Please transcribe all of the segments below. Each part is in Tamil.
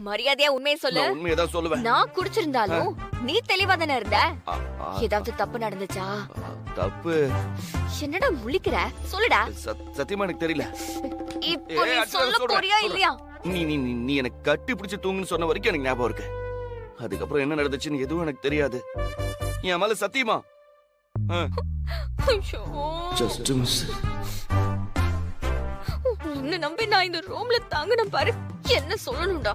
மரியாதையா உண்மையை சொல்லு. நான் உண்மையதான் சொல்லுவேன். நான் குடிச்சிருந்தாலும் நீ தெளிவா தானே இருந்த. ஏதாவது தப்பு நடந்துச்சா? தப்பு என்னடா முழிக்கிற? சொல்லுடா. சத்தியமா எனக்கு தெரியல. இப்போ நீ சொல்ல போறியா இல்லையா? நீ நீ நீ எனக்கு கட்டி பிடிச்சு தூங்குன்னு சொன்ன வரைக்கும் எனக்கு ஞாபகம் இருக்கு. அதுக்கப்புறம் என்ன நடந்துச்சுன்னு எதுவும் எனக்கு தெரியாது. என் மேல சத்தியமா. Just miss. உன்னை நம்பி நான் இந்த ரூம்ல தாங்கின பாரு. என்ன சொல்லணும்டா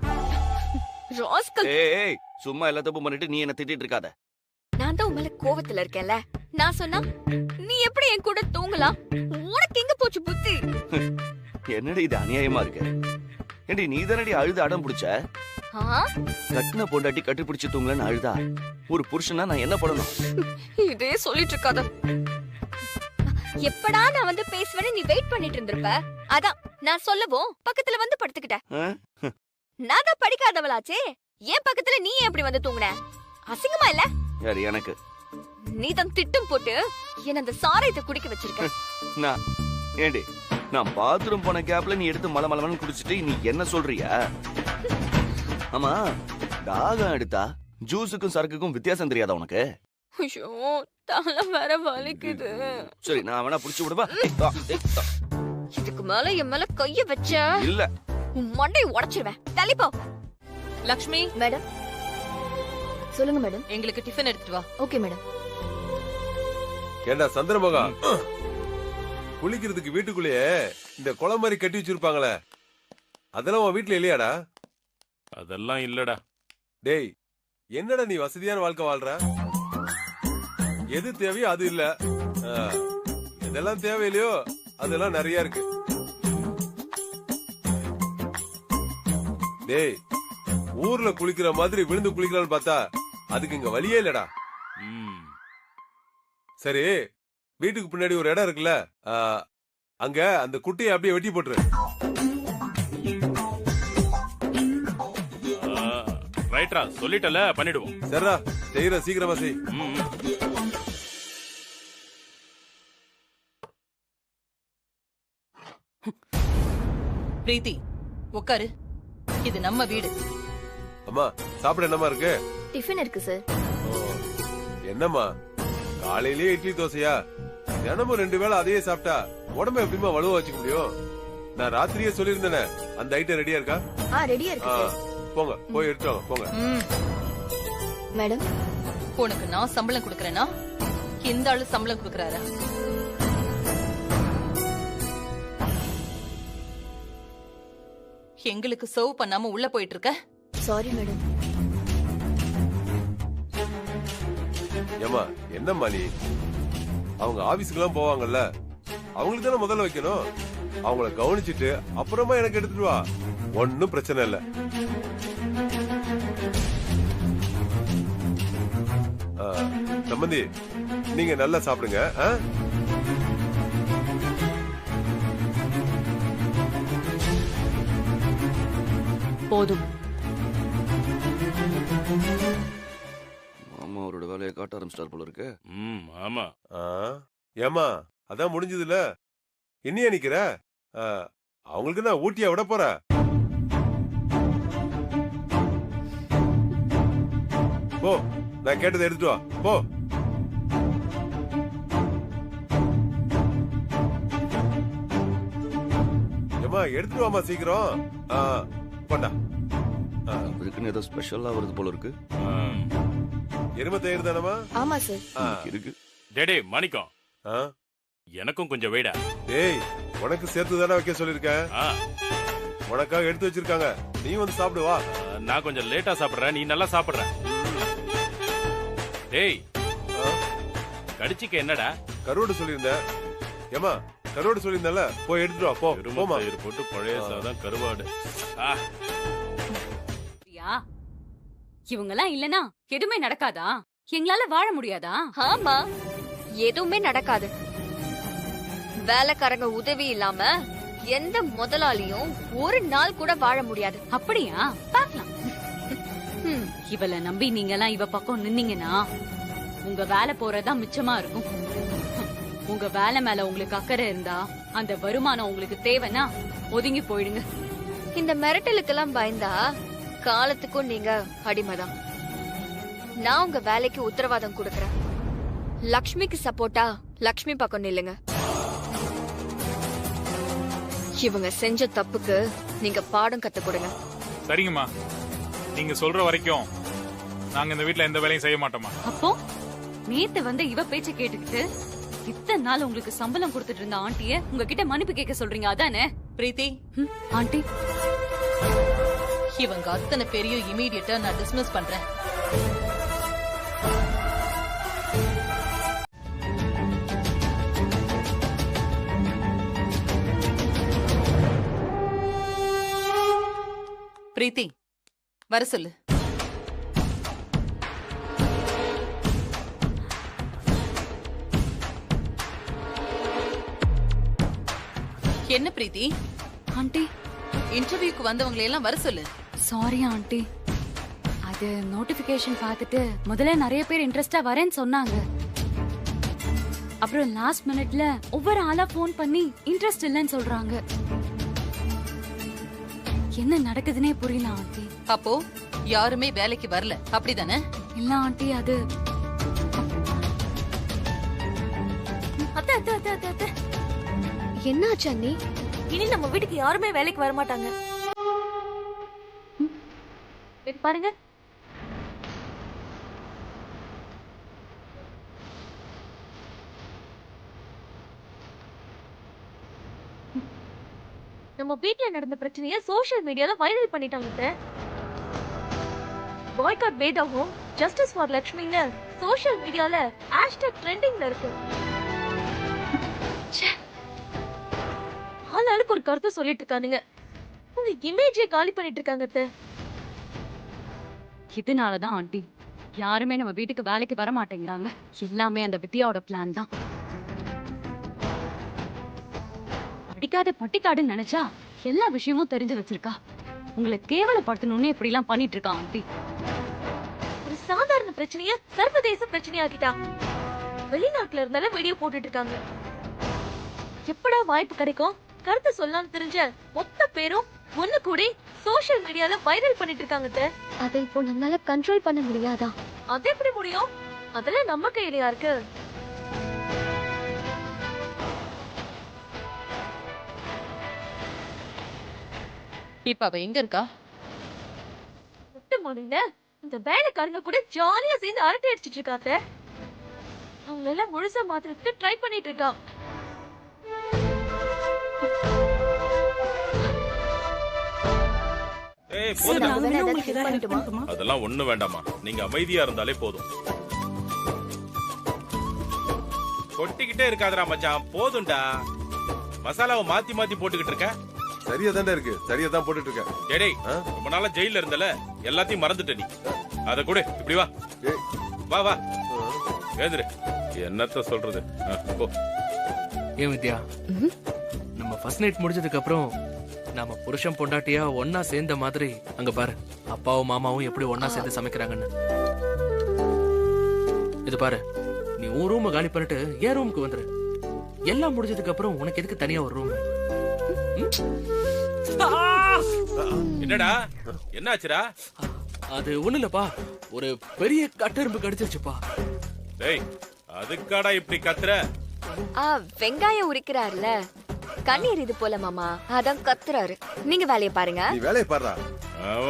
ராஸ்கல். ஏய் சும்மா எல்லா தப்பு பண்ணிட்டு நீ என்ன திட்டிட்டு இருக்காத. நான் தான் உன் மேல கோவத்துல இருக்கேன்ல. நான் சொன்னா நீ எப்படி என் கூட தூங்கலாம்? உனக்கு எங்க போச்சு புத்தி? என்னடி இது அநியாயமா இருக்கு? ஏண்டி நீ தானடி அழுது அடம் பிடிச்ச? கட்டின பொண்டாட்டி கட்டி பிடிச்சு தூங்கலன்னு அழுதா ஒரு புருஷனா நான் என்ன பண்ணணும்? இதே சொல்லிட்டு இருக்காத. எப்படா நான் வந்து பேசுவேன்னு நீ வெயிட் பண்ணிட்டு இருந்திருப்ப. அதான் நான் சொல்லவும் பக்கத்துல வந்து படுத்துக்கிட்டேன். நான் தான் படிக்காதவளாச்சே. ஏன் பக்கத்துல நீ எப்படி வந்து தூங்குன? அசிங்கமா இல்ல? யாரு எனக்கு? நீ தான் திட்டம் போட்டு என்ன அந்த சாராயத்தை குடிக்க வச்சிருக்க. நான் ஏண்டி நான் பாத்ரூம் போன கேப்ல நீ எடுத்து மலமலன்னு குடிச்சிட்டு நீ என்ன சொல்றியா? ஆமா தாகம் எடுத்தா ஜூஸுக்கும் சரக்குக்கும் வித்தியாசம் தெரியாதா உனக்கு? ஐயோ தலை வேற வலிக்குது. சரி நான் வேணா புடிச்சு விடுவா. இதுக்கு மேல என் மேல கைய வச்ச இல்ல உன் மண்டையை உடைச்சிருவேன். தள்ளிப்போ. லக்ஷ்மி மேடம். சொல்லுங்க மேடம். எங்களுக்கு டிஃபன் எடுத்துட்டு வா. Okay madam. ஏண்டா சந்திரமகா, குளிக்கிறதுக்கு வீட்டுக்குள்ளேயே இந்த குளம் மாதிரி கட்டி வச்சிருப்பாங்களே, அதெல்லாம் உன் வீட்டுல இல்லையாடா? அதெல்லாம் இல்லடா. டேய் என்னடா நீ வசதியான வாழ்க்கை வாழ்ற? எது தேவையோ அது இல்ல, எதெல்லாம் தேவையில்லையோ அதெல்லாம் நிறைய இருக்கு. டேய் ஊர்ல குளிக்கிற மாதிரி விழுந்து குளிக்கலாம்னு பார்த்தா அதுக்கு இங்க வழியே இல்லடா. சரி வீட்டுக்கு பின்னாடி ஒரு இடம் இருக்குல்ல, அங்க அந்த குட்டியை அப்படியே வெட்டி போட்டுரு. ரைட்ரா, சொல்லிட்டல பண்ணிடுவோம். சரிடா செய்யற, சீக்கிரமா செய். பிரீத்தி உட்காரு, இது நம்ம வீடு. அம்மா சாப்பிட என்னமா இருக்கு? டிஃபன் இருக்கு சார். என்னம்மா காலையிலேயே இட்லி தோசையா? தினமும் 2 வேளை அதையே சாப்பிட்டா உடம்பு எப்படிமா வலுவா வச்சுக்க முடியும்? நான் ராத்திரியே சொல்லியிருந்தேனே, அந்த ஐட்டம் ரெடியா இருக்கா? ரெடியா இருக்கு சார். போங்க போய் எடுத்துவாங்க போங்க. மேடம் உனக்கு நான் சம்பளம் கொடுக்கறேனா இந்த ஆளு சம்பளம் கொடுக்கறாரா? எங்களுக்கு சர்வ் பண்ணாம உள்ள போயிட்டு இருக்க. Sorry madam. ஏமா என்னம்மா நீ? அவங்க ஆபீஸ்க்கு எல்லாம் போவாங்கல்ல, அவங்களுக்கு தானே முதல்ல வைக்கணும். அவங்கள கவனிச்சுட்டு அப்புறமா எனக்கு எடுத்துட்டு வா, ஒன்னும் பிரச்சனை இல்ல. சம்பந்தி நீங்க நல்லா சாப்பிடுங்க. போதும். மாமா அவரோட வேலையை காட்ட ஆரம்பிச்சிட்டார் போல இருக்கு. ஆமா. ஏமா அதான் முடிஞ்சதுல, இன்னியா நிக்கிற? அவங்களுக்கு நான் ஊட்டியா விட போற? போ, நான் கேட்டதை எடுத்துட்டு வா போ. ஏமா எடுத்துட்டு வாமா சீக்கிரம். போண்டா. இருக்குன்னு ஏதோ ஸ்பெஷலா வருது போல இருக்கு. எருமை தயிர் தானமா? ஆமா சார். இருக்கு. டேடே மாணிக்கம், எனக்கும் கொஞ்சம் வைடா. டேய் உனக்கு சேர்த்து தானே வைக்க சொல்லிருக்கேன். உனக்காக எடுத்து வச்சிருக்காங்க, நீ வந்து சாப்பிடு வா. நான் கொஞ்சம் லேட்டா சாப்பிடுறேன், நீ நல்லா சாப்பிடுற. டேய் கடிச்சிக்க என்னடா? கருவாடு சொல்லியிருந்தேன். ஏமா கருவாடு சொல்லியிருந்தல, போய் எடுத்துட்டு வா போ. போமா போட்டு பழைய சாதம் கருவாடு. இவங்க எல்லாம் இல்லனா எதுவுமே நடக்காதா? எங்களால வாழ முடியாதா? ஆமா எதுவுமே நடக்காது. வேலைக்காரங்க உதவி இல்லாம எந்த முதலாளியும் ஒரு நாள் கூட வாழ முடியாது. அப்படியா? பாக்கலாம். இவள நம்பி நீங்க எல்லாம் இவ பக்கம் நின்னீங்கன்னா உங்க வேலை போறதா மிச்சமா இருக்கும். உங்க வேலை மேல உங்களுக்கு அக்கறை இருந்தா, அந்த வருமானம் உங்களுக்கு தேவைன்னா ஒதுங்கி போயிடுங்க. இந்த மிரட்டலுக்கெல்லாம் பயந்தா காலத்துக்கும் நீங்க அடிமைதான். நான் உங்க வேலைக்கு உத்தரவாதம் கொடுக்கறேன். லக்ஷ்மிக்கு சப்போர்ட்டா லக்ஷ்மி பக்கம் நில்லுங்க. இவங்க செஞ்ச தப்புக்கு நீங்க பாடம் கத்து கொடுங்க. சரிங்கம்மா, நீங்க சொல்ற வரைக்கும் நாங்க இந்த வீட்ல எந்த வேலையும் செய்ய மாட்டோமா. அப்போ நேத்து வந்து இவ பேச்ச கேட்டுக்கிட்டு இத்தனை நாள் உங்களுக்கு சம்பளம் கொடுத்துட்டு இருந்த ஆண்டிய உங்ககிட்ட மன்னிப்பு கேட்க சொல்றீங்க, அதானே? பிரீத்தி, ஆண்டி, இவங்க அத்தனை பேரையும் இமீடியட்டா நான் டிஸ்மிஸ் பண்றேன். பிரீத்தி, வர சொல்லு. என்ன பிரீத்தி? ஆண்டி, இன்டர்வியூக்கு வந்தவங்களை எல்லாம் வர சொல்லு. சாரி ஆண்டி, அது நோட்டிபிகேஷன் பார்த்துட்டு முதல்ல நிறைய பேர் இன்ட்ரெஸ்டா வரேன்னு சொன்னாங்க. அப்புறம் லாஸ்ட் மினிட்ல ஒவ்வொரு ஆளா போன் பண்ணி இன்ட்ரெஸ்ட் இல்லைன்னு சொல்றாங்க. என்ன நடக்குதுன்னே புரியல ஆண்டி. அப்போ யாருமே வேலைக்கு வரல, அப்படிதானே? இல்ல ஆண்டி, அது என்னாச்சு அண்ணி? இனி நம்ம வீட்டுக்கு யாருமே வேலைக்கு வர மாட்டாங்க. பாருங்க, நம்ம வீட்ல நடந்த பிரச்சனைய சோஷியல் மீடியால வைரல் பண்ணிட்டாங்க. பாய்காட் வேதாவும் ஜஸ்டிஸ் ஃபார் லட்சுமின்னு சோஷியல் மீடியால ஹேஷ்டேக் ட்ரெண்டிங்ல இருக்கு. ஆளாளுக்கு ஒரு கருத்து சொல்லிட்டு இருக்கானுங்க. உங்க இமேஜை காலி பண்ணிட்டு இருக்காங்க. இதனாலதான் ஆண்டி யாருமே நம்ம வீட்டுக்கு வேலைக்கு வர மாட்டேங்கிறாங்க. எல்லாமே அந்த வித்யாவோட பிளான் தான். படிக்காத பட்டிக்காடுன்னு நினைச்சா எல்லா விஷயமும் தெரிஞ்சு வச்சிருக்கா. உங்களை கேவலப்படுத்தணும்னு இப்படி எல்லாம் பண்ணிட்டு இருக்கா ஆண்டி. ஒரு சாதாரண பிரச்சனைய சர்வதேச பிரச்சனையாக்கிட்டா. வெளிநாட்டுல இருந்தாலும் வீடியோ போட்டுட்டு இருக்காங்க. எப்படா வாய்ப்பு கிடைக்கும் கருத்து சொல்லலாம்னு தெரிஞ்ச மொத்த பேரும் ஒண்ணு கூடி சோஷியல் மீடியால வைரல் பண்ணிட்டு இருக்காங்க. அதை இப்போ நம்மளால கண்ட்ரோல் பண்ண முடியாதா? அது எப்படி முடியும்? அதெல்லாம் நம்ம கையிலயா இருக்கு. இப்ப அவ எங்க இருக்கா? முட்டை மாடுங்க, இந்த வேலைக்காரங்க கூட ஜாலியா சேர்ந்து அரட்டை அடிச்சிட்டு இருக்காங்க. அவங்க எல்லாம் முழுசா மாத்திரத்துக்கு ட்ரை பண்ணிட்டு இருக்கா. ஏய், போதுமா? அதெல்லாம் ஒண்ணு வேண்டாமா, நீங்க அமைதியா இருந்தாலே போதும். கொட்டிக்கிட்டே இருக்காதடா மச்சான், போதும்டா. மசாலாவை மாத்தி மாத்தி போட்டுக்கிட்டு இருக்க. சரியா தான்டா இருக்கு, சரியா தான் போட்டுட்டு இருக்கேன். டேய், ரொம்ப நாளா ஜெயில இருந்தல, எல்லாத்தையும் மறந்துட்ட நீ. அத கூட இப்படி வா. வா வா, ஏந்திரு. என்னத்த சொல்றது? போ. ஏன் வித்யா, நம்ம ஃபர்ஸ்ட் நைட் முடிஞ்சதுக்கு அப்புறம் நாம புருஷன் பொண்டாட்டியா ஒன்னா சேர்ந்த மாதிரி அங்க பாரு, அப்பாவும் மாமாவும் எப்படி ஒன்னா சேர்ந்து சமைக்கிறாங்கன்னு. இது பாரு, நீ உன் ரூம் காலி பண்ணிட்டு என் ரூமுக்கு வந்துரு. எல்லாம் முடிஞ்சதுக்கு அப்புறம் உனக்கு எதுக்கு தனியா ஒரு ரூம்? என்னடா, என்னாச்சுடா? அது ஒண்ணு இல்லப்பா, ஒரு பெரிய கட்டெரும்பு கடிச்சிருச்சுப்பா. டேய், அதுக்காடா இப்படி கத்துற? வெங்காயம் உரிக்கிறாருல, கண்ணீர் இது போல மாமா, அதான் கத்துறாரு. நீங்க வேலையை பாருங்க. நீ வேலையை பாருடா.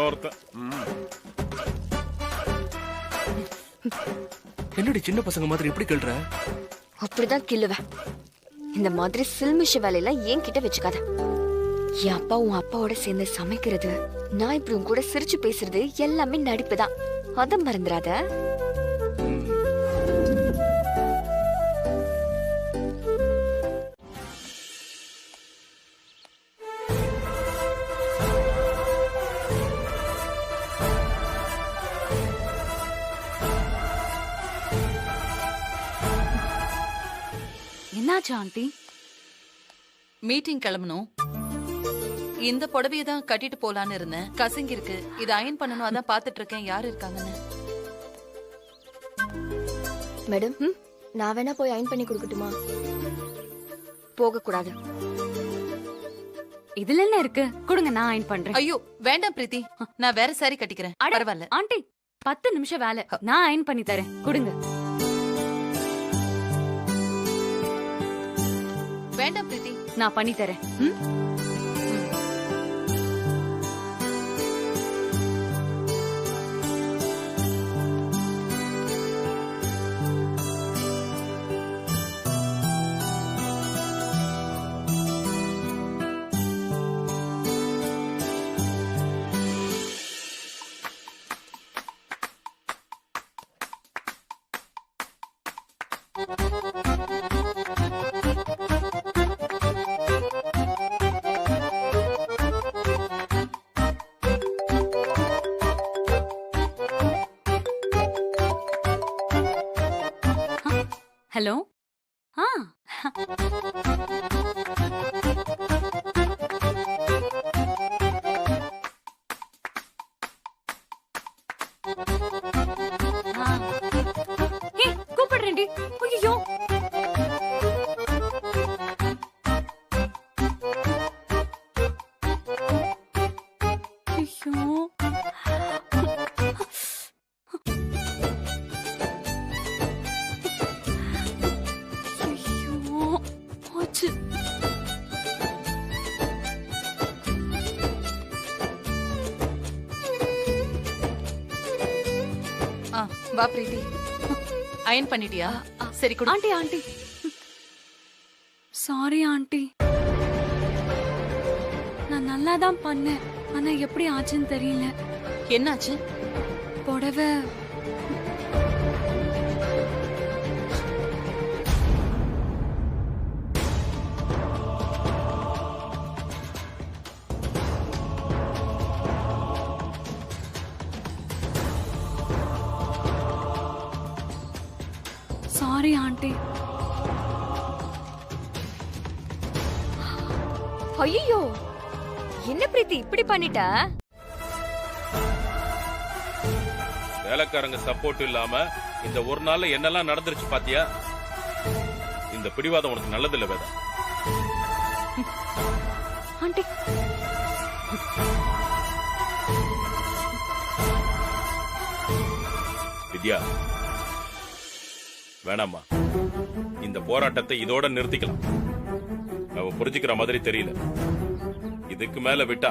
ஒருத்தன் என்னடி சின்ன பசங்க மாதிரி இப்படி கேள்ற? அப்படிதான் கிள்ளுவேன். இந்த மாதிரி சில்மிஷ வேலையெல்லாம் ஏன் கிட்ட வச்சுக்காத. என் அப்பா உன் அப்பாவோட சேர்ந்து சமைக்கிறது, நான் இப்படி உன் கூட சிரிச்சு பேசுறது எல்லாமே நடிப்புதான். அத மறந்துடாத. என்னாச்சு ஆண்டி? மீட்டிங் கிளம்பணும். இந்த புடவையை தான் கட்டிட்டு போலான்னு இருந்தேன். கசங்கி இருக்கு, இது அயன் பண்ணணும், அதான் பாத்துட்டு இருக்கேன் யாரு இருக்காங்கன்னு. மேடம், நான் வேணா போய் அயன் பண்ணி கொடுக்கட்டுமா? போக கூடாது. இதுல என்ன இருக்கு? கொடுங்க, நான் அயன் பண்றேன். ஐயோ வேண்டாம் பிரீத்தி, நான் வேற சாரி கட்டிக்கிறேன். அட, பரவாயில்ல. ஆண்டி 10 நிமிஷம் வேலை, நான் அயன் பண்ணி தரேன். கொடுங்க. வேண்டாம் பிரீத்தி, நான் பண்ணி தரேன். ம்? ஹலோ. ஆ கூப்பிடுறேன்டி. ஐயோ, ஐயோ, போச்சு. வா பிரீத்தி, அயன் பண்ணிட்டியா? சரி கொடு. ஆண்டி ஆண்டி சாரி ஆண்டி, நான் நல்லா தான் பண்ணேன். ஆனா எப்படி ஆச்சுன்னு தெரியல. என்னாச்சு? புடவை சாரி ஆண்டி. ஐயோ, என்ன பிரீத்தி இப்படி பண்ணிட்ட? வேலைக்காரங்க சப்போர்ட் இல்லாம இந்த ஒரு நாள்ல என்னெல்லாம் நடந்துருச்சு பாத்தியா? இந்த பிடிவாதம் உனக்கு நல்லது இல்ல வேதா. ஆண்டி வித்யா, வேணாமா, இந்த போராட்டத்தை இதோட நிறுத்திக்கலாம். அவ புரிஞ்சுக்கிற மாதிரி தெரியல. இதுக்கு மேல விட்டா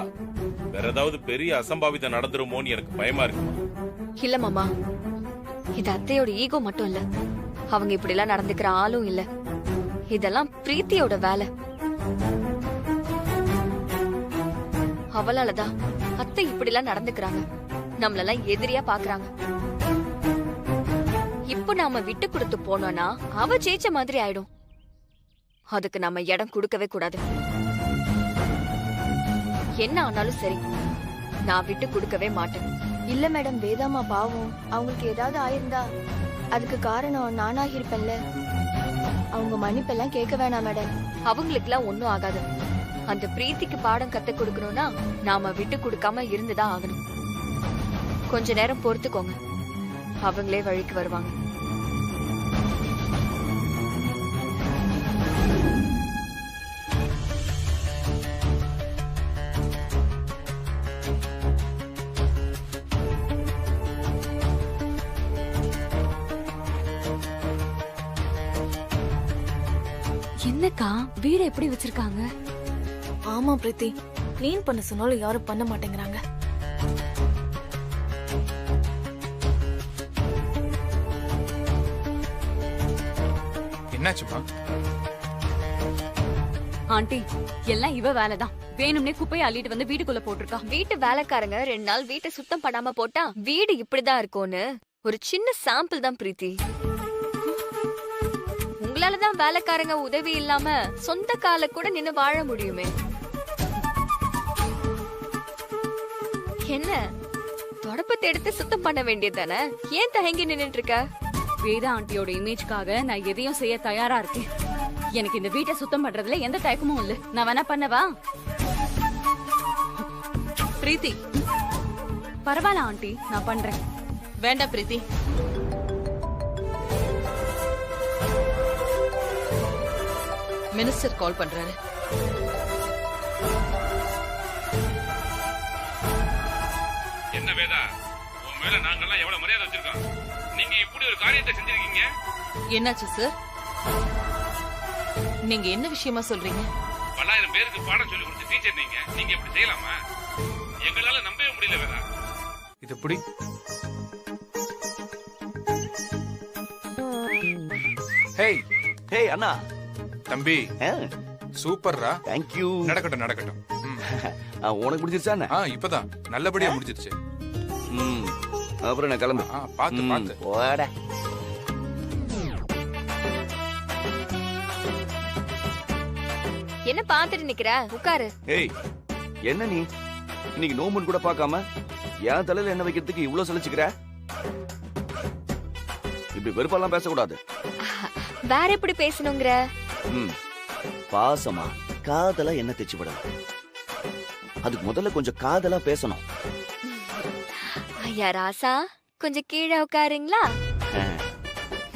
வேற ஏதாவது பெரிய அசம்பாவிதம் நடந்துருமோன்னு எனக்கு பயமா இருக்கு. இல்ல மாமா, இது அத்தையோட ஈகோ மட்டும் இல்ல, அவங்க இப்படி எல்லாம் நடந்துக்கிற ஆளும் இல்ல. இதெல்லாம் பிரீத்தியோட வேலை. அவளாலதான் அத்தை இப்படி எல்லாம் நடந்துக்கிறாங்க, நம்மளெல்லாம் எதிரியா பாக்குறாங்க. இப்போ நாம விட்டு கொடுத்து போனோம்னா அவ ஜெயிச்ச மாதிரி ஆயிடும். அதுக்கு நாம இடம் கொடுக்கவே கூடாது. என்ன ஆனாலும் சரி, நான் விட்டு கொடுக்கவே மாட்டேன். இல்ல மேடம், வேதாமா பாவம், அவங்களுக்கு ஏதாவது ஆயிருந்தா அதுக்கு காரணம் நானாக இருப்பேன்ல. அவங்க மன்னிப்பெல்லாம் கேட்க வேணாம் மேடம். அவங்களுக்கு எல்லாம் ஒண்ணும் ஆகாது. அந்த பிரீத்திக்கு பாடம் கத்து கொடுக்கணும்னா நாம விட்டு கொடுக்காம இருந்துதான் ஆகணும். கொஞ்ச நேரம் பொறுத்துக்கோங்க, அவங்களே வழிக்கு வருவாங்க. என்னக்கா வீடு எப்படி வச்சிருக்காங்க? ஆமா பிரீத்தி, கிளீன் பண்ண சொன்னாலும் யாரும் பண்ண மாட்டேங்கிறாங்க. என்னாச்சுமா? ஆண்டி எல்லாம் இவ வேலைதான். வேணும்னே குப்பையை அள்ளிட்டு வந்து வீட்டுக்குள்ள போட்டிருக்கா. வீட்டு வேலைக்காரங்க 2 நாள் வீட்டை சுத்தம் பண்ணாம போட்டா வீடு இப்படிதான் இருக்கும்னு ஒரு சின்ன சாம்பிள் தான் பிரீத்தி. உங்களாலதான் வேலைக்காரங்க உதவி இல்லாம சொந்த கால கூட நின்னு வாழ முடியுமே. என்ன தொடப்பத்தை எடுத்து சுத்தம் பண்ண வேண்டியதானே? ஏன் தயங்கி நின்னுட்டு இருக்க? வேதா ஆண்டியோட இமேஜ்க்காக நான் எதையும் செய்ய தயாரா இருக்கேன். எனக்கு இந்த வீட்டை சுத்தம் பண்றதுல எந்த தயக்கமும் இல்ல. நான் வேணா பண்ணவா? பிரீத்தி, பரவாயில்ல ஆண்டி, நான் பண்றேன். வேண்டாம் பிரீத்தி, மினிஸ்டர் கால் பண்றாரு. வேதா, உன் மேல நாங்கெல்லாம் எவ்வளவு மரியாதை வச்சிருக்கோம். நீங்க இப்படி ஒரு காரியத்தை செஞ்சிருக்கீங்க. என்னாச்சு சார்? நீங்க என்ன விஷயமா சொல்றீங்க? 1000 பேருக்கு பாடம் சொல்லி கொடுத்த டீச்சர் நீங்க. நீங்க இப்படி செய்யலாமா? எங்களால நம்பவே முடியல வேதா. இது எப்படி? ஹேய் ஹே அண்ணா. தம்பி, சூப்பர்ரா. Thank you. நடக்கட்டும் நடக்கட்டும். உனக்கு பிடிச்சிருச்சா என்ன? இப்பதான் நல்லபடியா முடிஞ்சிருச்சு. அப்புறம் நான் கிளம்பு. பாத்து பாத்து. போடா. என்ன பாத்துட்டு நிக்கிற? உட்காரு. ஏய், என்ன நீ இன்னைக்கு நோம்புன்னு கூட பார்க்காம என் தலையில என்ன வைக்கிறதுக்கு இவ்வளவு சலிச்சுக்கிற? இப்படி வெறுப்பெல்லாம் பேசக்கூடாது. வேற எப்படி பேசணுங்கிற? பாசமா காதலா என்ன தேச்சு விடணும். அதுக்கு முதல்ல கொஞ்சம் காதலா பேசணும். ஐயா ராசா, கொஞ்சம் கீழே உட்காருங்களா?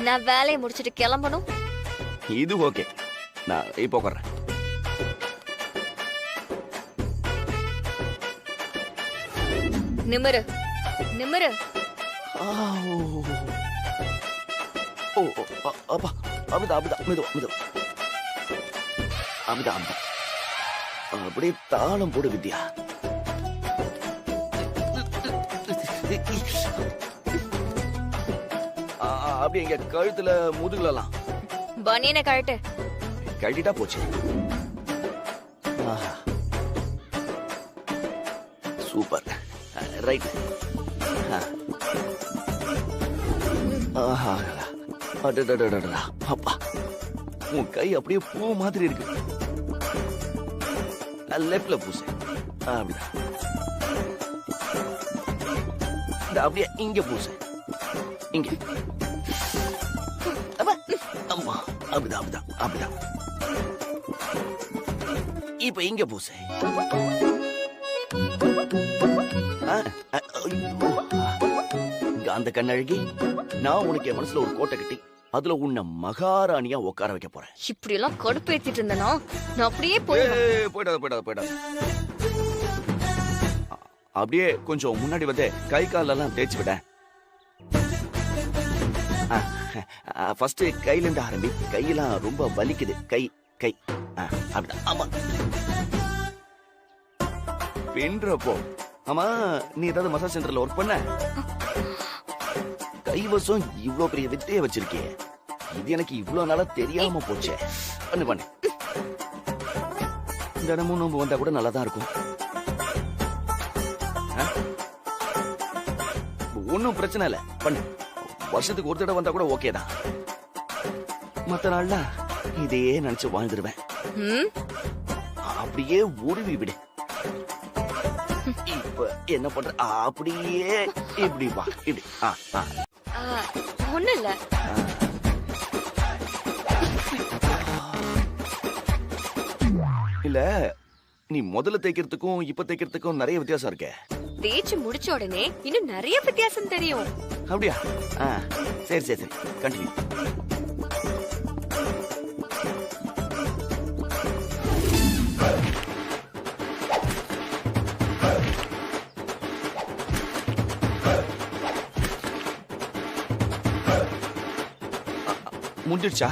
நான் வேலையை முடிச்சிட்டு கிளம்பணும். இது ஓகே, நான் இப்போ உட்கார்றேன். நிமிரு நிமிரு. ஓ அப்பா, அப்படிதான் அப்படிதான், மெதுவா மெதுவா, அப்படிதான் அப்படிதான். அப்படியே தாளம் போடு வித்யா. அப்படியே எங்க கழுத்துல முதுகுலாம் பனியனை கழட்டு. கழட்டிட்டா போச்சு. Super, right. அப்பா, உன் கை அப்படியே பூ மாதிரி இருக்கு. லெப்ட்ல பூசு. அப்படிதான். அப்படியே இங்க பூசு. இங்க. அம்மா, அப்படிதான் அப்படிதான் அப்படிதான். இப்ப இங்க பூசு. அந்த கண்ணழகி, நான் உனக்கு என் மனசுல ஒரு கோட்டை கட்டி அதுல உன்னை மகாராணியா உட்கார வைக்க போறேன். இப்படி எல்லாம் கடுப்பேத்திட்டு இருந்தனா நான் அப்படியே போயிடாத போயிடாத போயிடாத. அப்படியே கொஞ்சம் முன்னாடி வந்து கை காலெல்லாம் தேய்ச்சி விட. ஃபர்ஸ்ட் கையில இருந்து ஆரம்பி. கையெல்லாம் ரொம்ப வலிக்குது. கை கை அப்படிதான். ஆமா, பின்றப்போ. ஆமா, நீ ஏதாவது மசாஜ் சென்டர்ல ஒர்க் பண்ண? கைவசம் இவ்ளோ பெரிய வித்தைய வச்சிருக்கே, இது எனக்கு இவ்ளோ நாளா தெரியாம போச்சே. பண்ணு பண்ணு. தினமும் நோம்பு வந்தா கூட நல்லா தான் இருக்கும். ஒன்னும் பிரச்சனை இல்ல, பண்ணு. வருஷத்துக்கு ஒரு தடவை வந்தா கூட ஓகே தான். மத்த நாள்ல இதையே நினைச்சு வாழ்ந்துருவேன். அப்படியே உருவி விடு. இப்ப என்ன பண்ற? அப்படியே இப்படி வா, இப்படி. ஒண்ணு இல்ல. இல்ல, நீ முதல்ல தேய்க்கிறதுக்கும் இப்ப தேய்க்கிறதுக்கும் நிறைய வித்தியாசம் இருக்கே. தேய்ச்சி முடிச்ச உடனே இன்னும் நிறைய வித்தியாசம் தெரியும். அப்படியா? சரி சரி சரி, கண்டினியூ. முடிஞ்சிடுச்சா?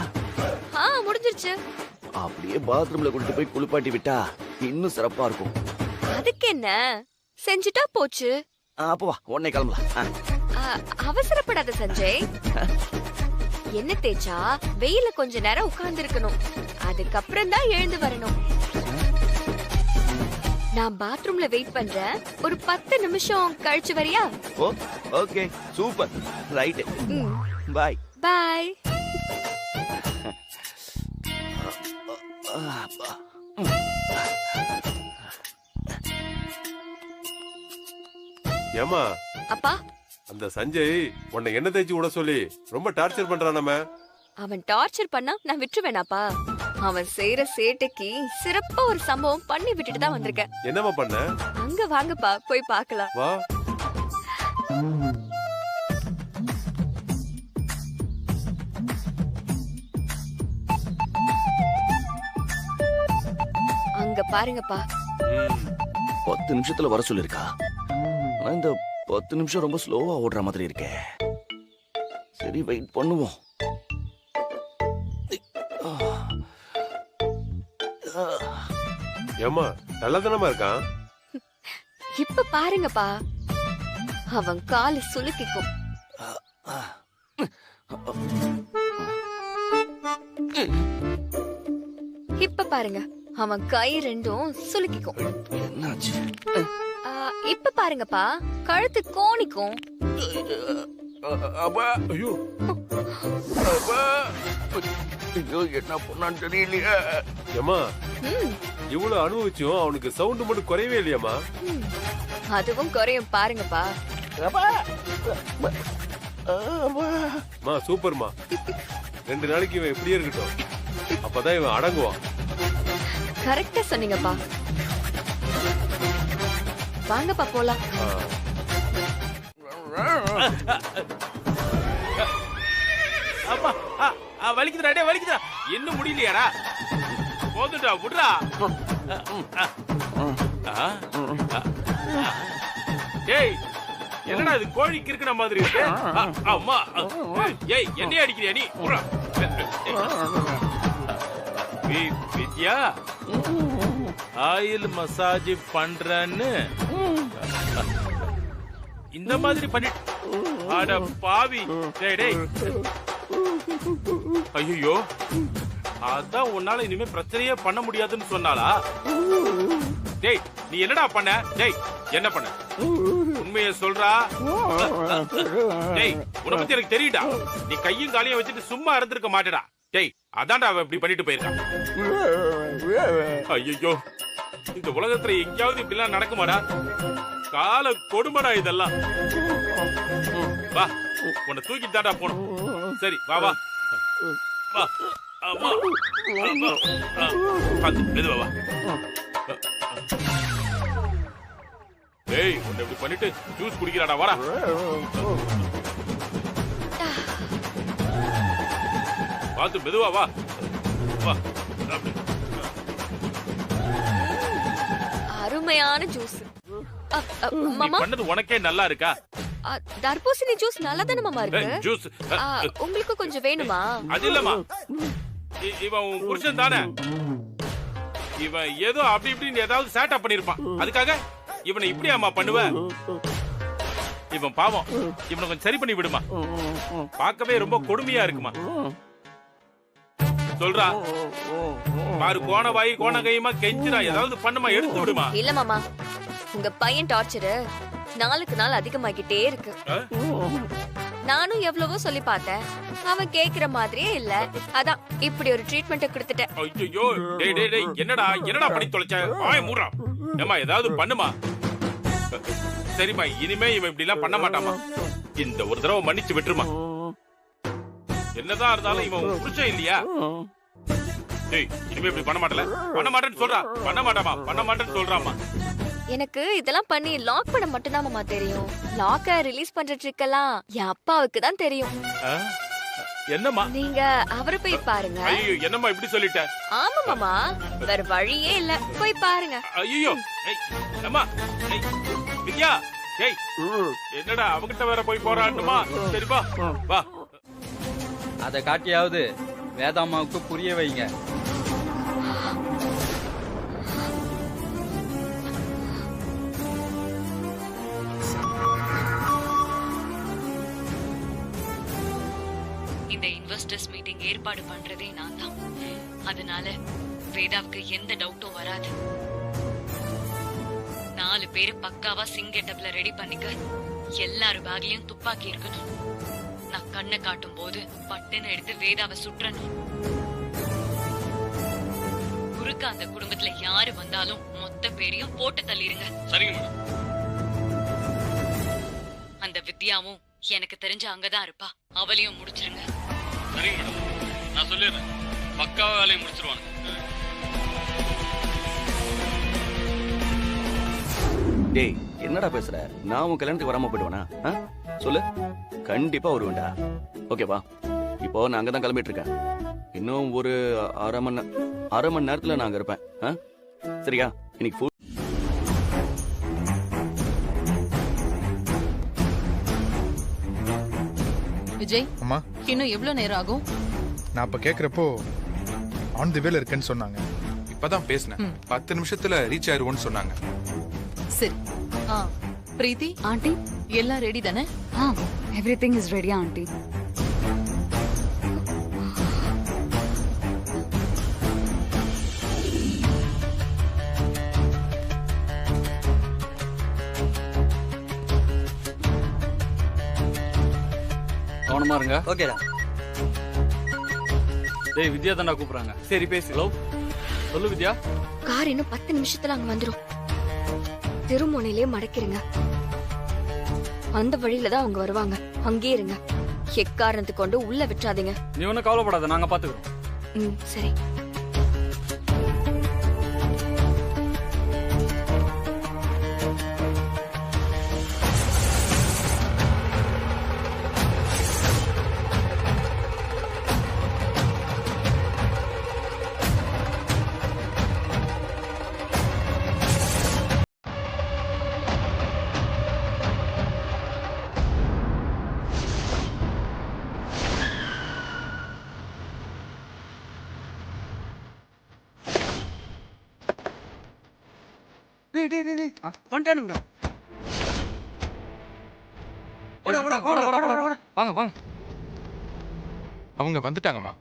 முடிஞ்சிருச்சு. அப்படியே பாத்ரூம்ல கொண்டு போய் குளிப்பாட்டி விட்டா இன்னும் சிறப்பா இருக்கும். அதுக்கு என்ன, செஞ்சுட்டா போச்சு. அப்போ வா, உடனே கிளம்பலாம். அவசரப்படாத சஞ்சய். என்ன தேய்ச்சா வெயில கொஞ்ச நேரம் உட்கார்ந்து இருக்கணும். அதுக்கப்புறம் தான் எழுந்து வரணும். நான் பாத்ரூம்ல வெயிட் பண்றேன். ஒரு 10 நிமிஷம் கழிச்சு வரியா? Okay, super, right. Bye bye. ஏமா அப்பா, அந்த சஞ்சய் உன்னை என்ன தேய்ச்சி விட சொல்லி ரொம்ப டார்ச்சர் பண்றான். நம்ம அவன் டார்ச்சர் பண்ணா நான் விட்டுருவேனாப்பா? அவன் செய்யற சேட்டைக்கு சிறப்பா ஒரு சம்பவம் பண்ணி விட்டுட்டு தான் வந்திருக்கேன். என்னமா பண்ண? அங்க வாங்கப்பா, போய் பார்க்கலாம். வா. அங்க பாருங்கப்பா. 10 நிமிஷத்துல வர சொல்லிருக்கா. இந்த 10 நிமிஷம் ரொம்ப ஸ்லோவா ஓடுற மாதிரி இருக்கே. சரி வெயிட் பண்ணுவோம். ஏமா நல்லதானமா இருக்கான்? இப்ப பாருங்கப்பா, அவன் காலு சுளுக்கிக்கும். இப்ப பாருங்க, அவன் கை ரெண்டும் சுளுக்கிக்கும். என்னாச்சு? இப்ப பாருங்கப்பா, கழுத்து கோணிக்கும். அப்பா, ஐயோ அப்பா, ஐயோ என்ன பண்ணான்னு தெரியலையே. ஏமா இவ்வளவு அனுபவிச்சும் அவனுக்கு சவுண்ட் மட்டும் குறையவே இல்லையாமா? அதுவும் குறையும் பாருங்கப்பா. மா சூப்பர்மா. 2 நாளைக்கு இவன் இப்படியே இருக்கட்டும், அப்பதான் இவன் அடங்குவான். கரெக்டா சொன்னீங்கப்பா. வாங்கப்பா போலாம். அப்பா வலிக்குதுடா, டேய் வலிக்குதுடா. இன்னும் முடியலையாடா? போதுடா, விடுடா. டேய் என்னடா இது கோழிக்கு இருக்கிற மாதிரி இருக்கு? அம்மா ஏய் என்னைய அடிக்கிறியா நீ? வித்யா ஆயில் மசாஜ் பண்றன்னு இந்த மாதிரி பண்ணி அட பாவி. டேய் டேய் ஐயோ, அதான் உன்னால இனிமே பிரச்சனையே பண்ண முடியாதுன்னு சொன்னாலா? டேய் நீ என்னடா பண்ண? டேய் என்ன பண்ண? உண்மையை சொல்றா. டேய் உன்னை பத்தி எனக்கு தெரியுடா. நீ கையும் காலையும் வச்சுட்டு சும்மா இருந்திருக்க மாட்டேடா. டேய் அதான்டா அவன் இப்படி பண்ணிட்டு போயிருக்கான். ஐயோ, இந்த உலகத்துல எங்கேயாவது இப்படி எல்லாம் நடக்குமாடா? கால கொடுமடா இதெல்லாம். வா உன்னை தூக்கி தாண்டா போனோம். சரி வா வா வா. அம்மா மெதுவா வா. ஏய் உன்னை இப்படி பண்ணிட்டு ஜூஸ் குடிக்கிறாடா, வாடா. பார்த்து மெதுவா வா வா. அருமையான ஜூஸ். மாமா பண்ணது உனக்கே நல்லா இருக்கா? தர்பூசணி ஜூஸ் நல்லா தானே மாமா இருக்கு? ஜூஸ் உங்களுக்கு கொஞ்சம் வேணுமா? அது இல்லம்மா, இவன் உன் புருஷன் தானே. இவன் ஏதோ அப்படி இப்படின்னு ஏதாவது சேட்டா பண்ணிருப்பான். அதுக்காக இவனை இப்படி அம்மா பண்ணுவ? இவன் பாவம், இவனை கொஞ்சம் சரி பண்ணி விடுமா. பார்க்கவே ரொம்ப கொடுமையா இருக்குமா. சொல்றா பாரு, கோண வாயி கோண கையுமா கெஞ்சிரா, ஏதாவது பண்ணுமா, எடுத்து விடுமா. இல்ல மாமா, உங்க பையன் டார்ச்சரு நாளுக்கு நாள் அதிகமாகிட்டே இருக்கு. நானும் எவ்வளவோ சொல்லி பார்த்தேன், அவன் கேக்குற மாதிரியே இல்ல. அதான் இப்படி ஒரு ட்ரீட்மெண்ட் கொடுத்துட்டேன். ஐயோ டேய் டேய் டேய், என்னடா என்னடா பண்ணி தொலைச்ச? வாய் மூடுறா. ஏமா ஏதாவது பண்ணுமா. சரிம்மா, இனிமே இவன் இப்படி எல்லாம் பண்ண மாட்டாமா. இந்த ஒரு தடவை மன்னிச்சு விட்டுருமா. என்னதான் இருந்தாலும் இவன் புருஷன் இல்லையா? டேய் இனிமே இப்படி பண்ண மாட்டல. பண்ண மாட்டேன்னு சொல்றா. பண்ண மாட்டாமா, பண்ண மாட்டேன்னு சொல்றாமா. எனக்கு இதெல்லாம் பண்ணி லாக் பண்ண மட்டும் தான் மாமா தெரியும். லாக்க ரிலீஸ் பண்ற ட்ரிக் எல்லாம் என் அப்பாவுக்கு தான் தெரியும். என்னம்மா? நீங்க அவரை போய் பாருங்க. ஐயோ என்னம்மா இப்படி சொல்லிட்ட? ஆமா மாமா, வேற வழியே இல்ல, போய் பாருங்க. ஐயோ அம்மா வித்யா, டேய் என்னடா அவங்கிட்ட வேற போய் போராடணுமா? சரி வா வா. அதை காட்டியாவது வேதாம்மாவுக்கு புரிய வைங்க. இந்த இன்வெஸ்டர்ஸ் மீட்டிங் ஏற்பாடு பண்றதே நான் தான். அதனால வேதாவுக்கு எந்த டவுட்டும் வராது. 4 பேரு பக்காவா சிங்கெட்டப்ல ரெடி பண்ணிக்க. எல்லாரு பேக்லயும் துப்பாக்கி இருக்கணும். நான் கண்ணை காட்டும் போது பட்டுன்னு எடுத்து வேதாவை சுற்றணும். குறுக்க அந்த குடும்பத்துல யாரு வந்தாலும் மொத்த பேரையும் போட்டு தள்ளிருங்க. சரிங்க மேடம். அந்த வித்யாவும் எனக்கு தெரிஞ்ச அங்கதான் இருப்பா, அவளையும் முடிச்சிருங்க. சரிங்க மேடம், நான் சொல்லிடுறேன். பக்காவா வேலையை முடிச்சிருவாங்க. டேய் என்னடா பேசுற? நான் உன் கல்யாணத்துக்கு வராம போயிடுவேனா? சொல்லு. கண்டிப்பா வருவேன்டா. ஓகேவா? இப்போ நான் அங்கதான் கிளம்பிட்டு இருக்கேன். இன்னும் ஒரு அரை மணி நேரத்துல நான் அங்க இருப்பேன். சரியா? இன்னைக்கு விஜய் அம்மா இன்னும் எவ்வளவு நேரம் ஆகும்? நான் அப்ப கேக்குறப்போ ஆன் தி வேல இருக்கேன்னு சொன்னாங்க. இப்பதான் பேசினேன். 10 நிமிஷத்துல ரீச் ஆயிருவோம்னு சொன்னாங்க. சரி. பிரீத்தி ஆண்டி எல்லாம் ரெடி தானே? Everything is ready aunty. கவனமா இருங்க. ஓகேடா. டேய் வித்யா தாண்டா கூப்பிடுறாங்க. சரி பேசு. ஹலோ சொல்லு வித்யா. கார் இன்னும் 10 நிமிஷத்துல அங்க வந்துரும். திருமுனையிலே மடக்கிருங்க. அந்த வழியில தான் அவங்க வருவாங்க. அங்கேயே இருங்க. எக்காரணத்துக்கு கொண்டு உள்ள விட்டுறாதீங்க. நீ ஒன்னும் கவலைப்படாத, நாங்க பாத்துக்கிறோம். சரி. வந்துட்டானுங்கடா. வாங்க வாங்க. அவங்க வந்துட்டாங்கம்மா.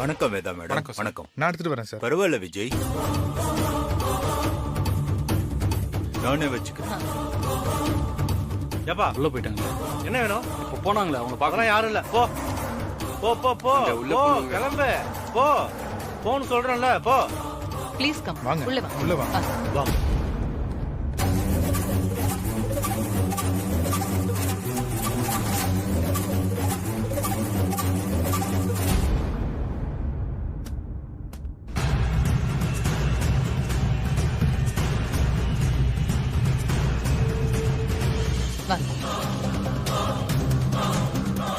வணக்கம் வேதா மேடம். வணக்கம். நான் எடுத்துட்டு வரேன் சார். பரவாயில்ல விஜய், நானே வச்சுக்கிறேன். ஏப்பா உள்ள போயிட்டாங்க. என்ன வேணும்? இப்போ போனாங்களே அவங்க பார்க்கலாம். யாரும் இல்ல. போ போ போ போ போ கிளம்பு. போ போன்னு சொல்றேன்ல. போ. Please come. வாங்க உள்ள வா. உள்ள வாங்க. வா.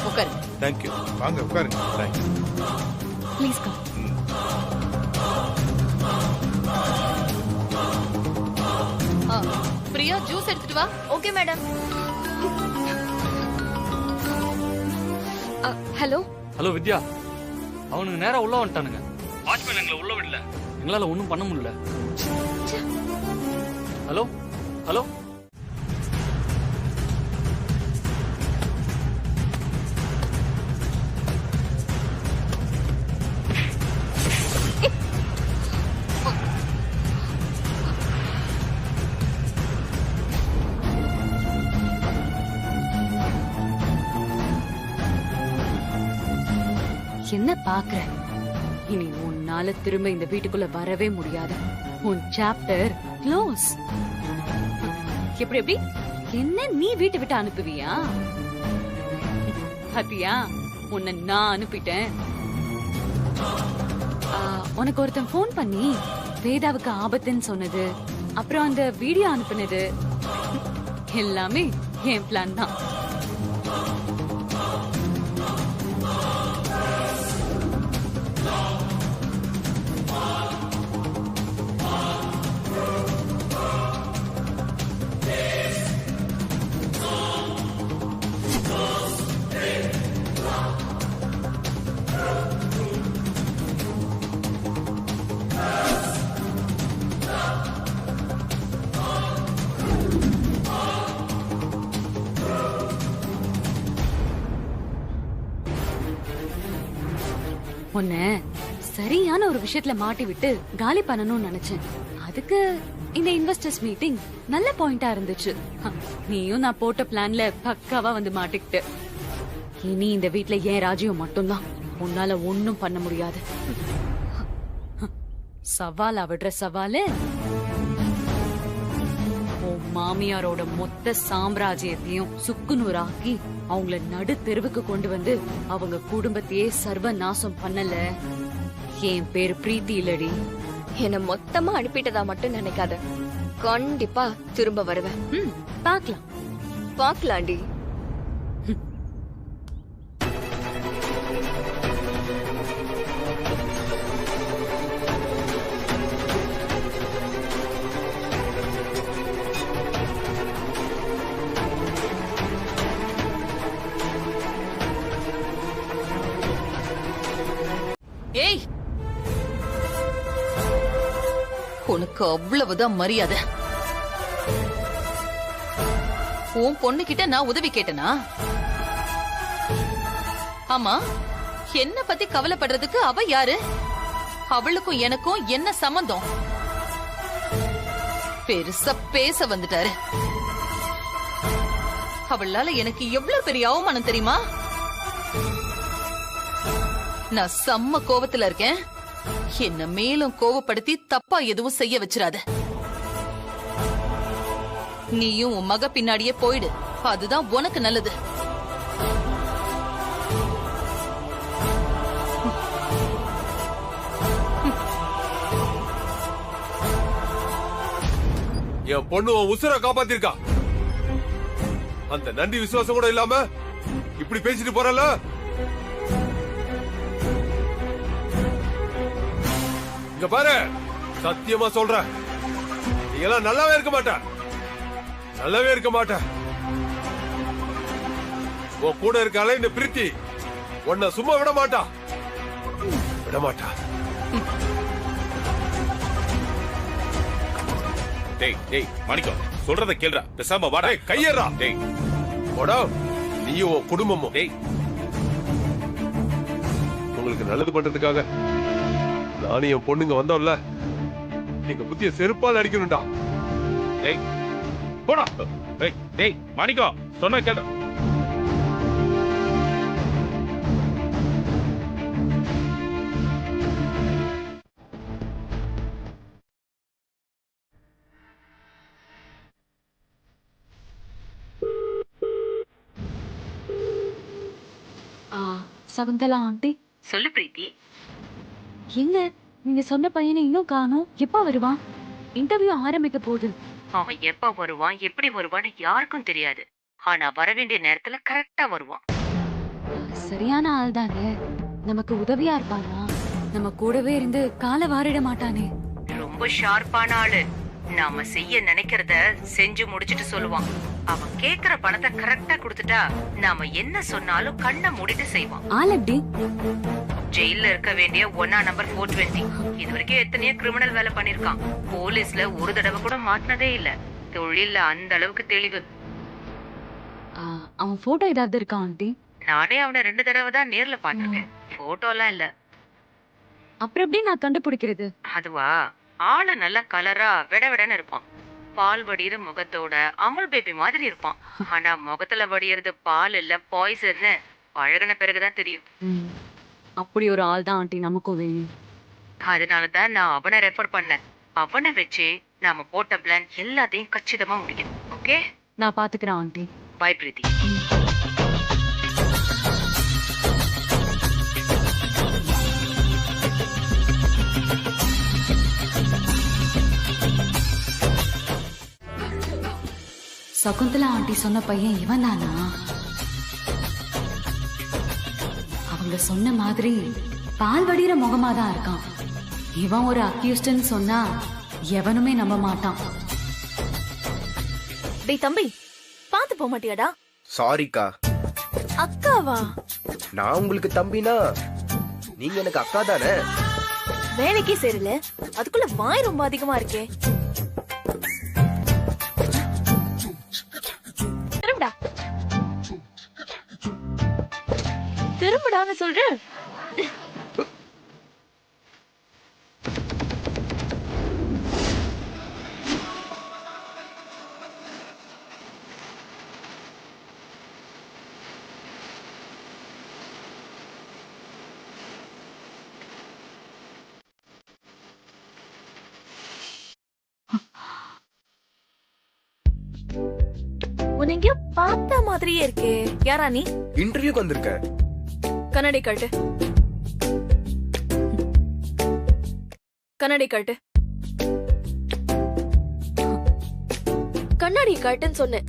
உட்காரு. Thank you. வாங்க உட்காருங்க. Thanks. Please come. Priya juice எடுத்துட்டு வா. Okay madam. ஹலோ ஹலோ வித்யா, அவனுங்க நேரா உள்ள வந்துட்டானுங்க. வாட்ச்மேன் எங்களை உள்ள விடல. எங்களால ஒண்ணும் பண்ண முடியல. Hello hello. என்ன பாக்குற? இனி உன்னால திரும்ப இந்த வீட்டுக்குள்ள வரவே முடியாது. உன் சாப்டர் க்ளோஸ். எப்படி எப்படி என்ன நீ வீட்டை விட்டு அனுப்புவியா? பாத்தியா, உன்னை நான் அனுப்பிட்டேன். உனக்கு ஒருத்தன் போன் பண்ணி வேதாவுக்கு ஆபத்துன்னு சொன்னது, அப்புறம் அந்த வீடியோ அனுப்புனது எல்லாமே என் பிளான் தான். உன்ன சரியான ஒரு விஷயத்துல மாட்டி விட்டு காலி பண்ணணும்னு நினைச்சேன். அதுக்கு இந்த இன்வெஸ்டர்ஸ் மீட்டிங் நல்ல பாயிண்டா இருந்துச்சு. நீயும் நான் போட்ட பிளான்ல பக்காவா வந்து மாட்டிக்கிட்டு. இனி இந்த வீட்ல ஏன் ராஜ்யம் மட்டும்தான். உன்னால ஒண்ணும் பண்ண முடியாது. சவாலா விடுற சவாலு உன் மாமியாரோட மொத்த சாம்ராஜ்யத்தையும் சுக்குநூறாக்கி அவங்கள நடு தெருவுக்கு கொண்டு வந்து அவங்க குடும்பத்தையே சர்வ நாசம் பண்ணல. என் பேரு பிரீத்தி இல்லடி. என்ன மொத்தமா அனுப்பிட்டதா மட்டும் நினைக்காத. கண்டிப்பா திரும்ப வருவேன். பாக்கலாம் பாக்கலாண்டி. உனக்கு அவ்வளவுதான் மரியாதை. உன் பொண்ணு கிட்ட நான் உதவி கேட்டனா? ஆமா, என்ன பத்தி கவலைப்படுறதுக்கு அவ யாரு? அவளுக்கும் எனக்கும் என்ன சம்பந்தம்? பெருசா பேச வந்துட்டாரு. அவளால எனக்கு எவ்வளவு பெரிய அவமானம் தெரியுமா? நான் செம்ம கோவத்துல இருக்கேன். என்ன மேலும் கோவப்படுத்தி தப்பா எதுவும் செய்ய வச்சிராத. நீயும் உன் மக பின்னாடியே போயிடு, அதுதான் உனக்கு நல்லது. என் பொண்ணு உன் உசுர காப்பாத்திருக்கா. அந்த நன்றி விசுவாசம் கூட இல்லாம இப்படி பேசிட்டு போறல. இங்க பாரு, சத்தியமா சொல்றேன், நீ எல்லாம் நல்லாவே இருக்க மாட்ட. நல்லாவே இருக்க மாட்ட. உன் கூட இருக்கால இந்த பிரீத்தி உன்னை சும்மா விட மாட்டா. விட மாட்டா. டேய் டேய் மாணிக்கம், சொல்றத கேளுடா. பேசாம வாடா. கையேறா. டேய் போடா. நீயும் உன் குடும்பமும். டேய், உங்களுக்கு நல்லது பண்றதுக்காக நானும் என் பொண்ணுங்க வந்தோம்ல, நீங்க புத்திய செருப்பால் அடிக்கணும்டா. டேய் போடா. டேய் டேய் மாணிக்கம், சொன்ன கேளுடா. சகுந்தலா ஆண்டி. சொல்லு பிரீத்தி. எங்க நீங்க சொன்ன பையனை இன்னும் காணோம்? எப்ப வருவான்? இன்டர்வியூ ஆரம்பிக்க போகுது. அவன் எப்ப வருவான், எப்படி வருவான்னு யாருக்கும் தெரியாது. ஆனா வர வேண்டிய நேரத்துல கரெக்டா வருவான். சரியான ஆள் தானே, நமக்கு உதவியா இருப்பானா? நம்ம கூடவே இருந்து காலை வாரிட மாட்டானே. ரொம்ப ஷார்ப்பான ஆளு. நாம செய்ய நினைக்கிறத செஞ்சு முடிச்சிட்டு சொல்லுவான். அவன் கேக்குற பணத்தை கரெக்டா கொடுத்துட்டா நாம என்ன சொன்னாலும் கண்ணை மூடிட்டு செய்வான். ஆள் எப்படி? ஜெயில இருக்க வேண்டிய 1 நம்பர் 420. இது வரைக்கும் எத்தனையோ கிரிமினல் வேலை பண்ணிருக்கான். போலீஸ்ல ஒரு தடவை கூட மாட்டினதே இல்ல. தொழில அந்த அளவுக்கு தெளிவு. அவன் போட்டோ ஏதாவது இருக்கா ஆண்டி? நானே அவனை 2 தடவை தான் நேர்ல பாத்திருக்கேன். போட்டோலாம் இல்ல. அப்புறம் எப்படி நான் கண்டுபிடிக்கிறது? அதுவா, ஆளு நல்லா கலரா விடவிடன்னு இருப்பான். பால் வடிகிற முகத்தோட அமுல் பேபி மாதிரி இருப்பான். ஆனா முகத்துல வடிகிறது பால் இல்ல பாய்சன்னு பழகின பிறகுதான் தெரியும். அப்படி ஒரு ஆள் தான் ஆண்டி நமக்கும் வேணும். அதனாலதான் நான் அவனை ரெஃபர் பண்ணேன். அவனை வச்சு நாம போட்ட பிளான் எல்லாத்தையும் கச்சிதமா முடிக்கும். ஓகே, நான் பாத்துக்கிறேன் aunty. Bye Preethi. Shakuntala aunty சொன்ன பையன் இவன் தானா? அவங்க சொன்ன மாதிரி பால் வடிகிற முகமா தான் இருக்கான். இவன் ஒரு அக்யூஸ்ட்னு சொன்னா எவனுமே நம்ப மாட்டான். டேய் தம்பி, பாத்து போக மாட்டியாடா? சாரிக்கா. அக்காவா? நான் உங்களுக்கு தம்பினா நீங்க எனக்கு அக்கா தானே. வேலைக்கே சேரல, அதுக்குள்ள வாய் ரொம்ப அதிகமா இருக்கே. திரும்படா. திரும்படான்னு சொல்றேன். உன்னை எங்கேயோ பார்த்த மாதிரியே இருக்கே. யாரா நீ? இன்டர்வியூக்கு வந்திருக்க. கண்ணாடி காட்டு. கண்ணாடி காட்டு. கண்ணாடி காட்டுன்னு சொன்னேன்.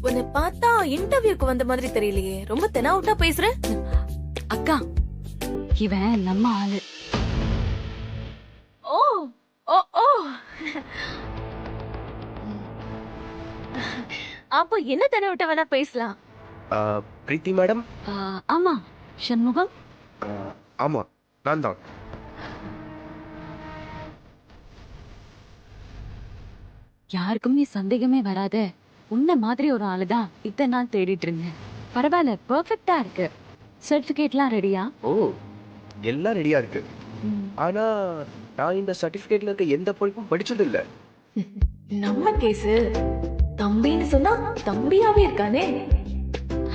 உன்னை பார்த்தா இன்டர்வியூக்கு வந்த மாதிரி தெரியலையே. ரொம்ப தெனாவுட்டா பேசுற. அக்கா, இவன் நம்ம ஆளு. ஓ ஓ ஓ. அப்போ என்ன தெனாவுட்ட வேணா பேசலாம். பிரீத்தி மேடம்? ஆமா சண்முகம். ஆமா, நான் தான். யாருக்குமே சந்தேகமே வராத உன்ன மாதிரி ஒரு ஆளுதான் இத்தனை நாள் தேடிட்டு இருந்தேன். பரவாயில்ல, பெர்ஃபெக்ட்டா இருக்கு. சர்டிபிகேட்லாம் ரெடியா? ஓ, எல்லாம் ரெடியா இருக்கு. ஆனா நான் இந்த சர்டிபிகேட்ல இருக்க எந்த படிப்பும் படிச்சது இல்ல. நம்ம கேஸ் தம்பின்னு சொன்னா தம்பியாவே இருக்கானே.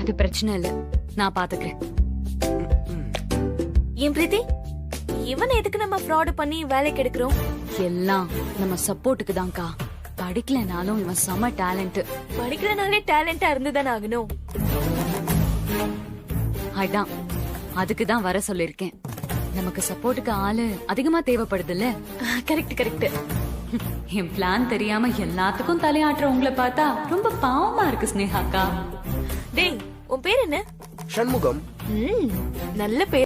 அது பிரச்சனை இல்ல, நான் பாத்துக்கிறேன். ஏன் பிரீத்தி, இவனை எதுக்கு நம்ம ஃப்ராட் பண்ணி வேலைக்கு எடுக்கிறோம்? எல்லாம் நம்ம சப்போர்ட்டுக்கு தான்க்கா. படிக்கலனாலும் இவன் செம டேலண்ட். படிக்கிறனாலே டேலண்டா இருந்துதானே ஆகணும். அதான் அதுக்கு தான் வர சொல்லிருக்கேன். நமக்கு சப்போர்ட்டுக்கு ஆளு அதிகமா தேவைப்படுது இல்ல? Correct correct. என் பிளான் தெரியாம எல்லாத்துக்கும் தலையாட்டுற உங்களை பார்த்தா ரொம்ப பாவமா இருக்கு ஸ்னேகாக்கா. டேய், உன் பேர் என்ன? சண்முகம். நல்ல பேர்.